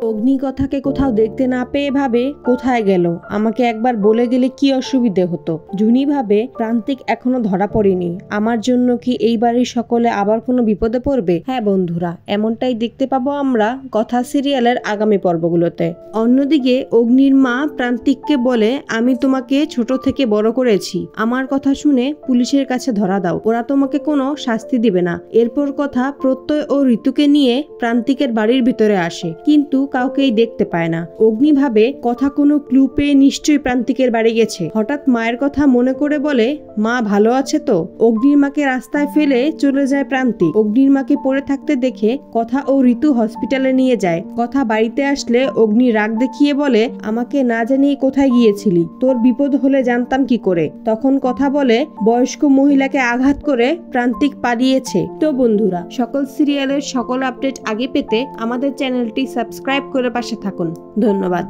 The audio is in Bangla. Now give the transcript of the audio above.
অগ্নিকথাকে কোথাও দেখতে না পেয়ে ভাবে কোথায় গেল, আমাকে একবার বলে গেলে কি অসুবিধে হতো। জুনি ভাবে প্রান্তিক এখনো ধরা পড়েনি, আমার জন্য কি এই বাড়ির সকলে আবার কোনো বিপদে পড়বে। হ্যাঁ বন্ধুরা, এমনটাই দেখতে পাবো আমরা কথা সিরিয়ালের আগামী পর্বগুলোতে। অন্যদিকে অগ্নির মা প্রান্তিককে বলে, আমি তোমাকে ছোট থেকে বড় করেছি, আমার কথা শুনে পুলিশের কাছে ধরা দাও, ওরা তোমাকে কোনো শাস্তি দিবে না। এরপর কথা প্রত্যয় ও ঋতুকে নিয়ে প্রান্তিকের বাড়ির ভিতরে আসে, কিন্তু কাউকেই দেখতে পায় না। অগ্নি ভাবে কথা কোনো ক্লু পেয়ে নিশ্চয়ই প্রান্তিকের বাড়ি গেছে। হঠাৎ মায়ের কথা মনে করে বলে, মা ভালো আছে তো। অগ্নির মাকে রাস্তায় ফেলে চলে যায় প্রান্তিক। অগ্নির মাকে পড়ে থাকতে দেখে কথা ও ঋতু হসপিটালে নিয়ে যায়। কথা বাড়িতে আসলে অগ্নি রাগ দেখিয়ে বলে, আমাকে না জানিয়ে কোথায় গিয়েছিলি, তোর বিপদ হলে জানতাম কি করে। তখন কথা বলে, বয়স্ক মহিলাকে আঘাত করে প্রান্তিক পালিয়েছে। তো বন্ধুরা, সকল সিরিয়ালের সকল আপডেট আগে পেতে আমাদের চ্যানেলটি সাবস্ক্রাইব করে পাশে থাকুন। ধন্যবাদ।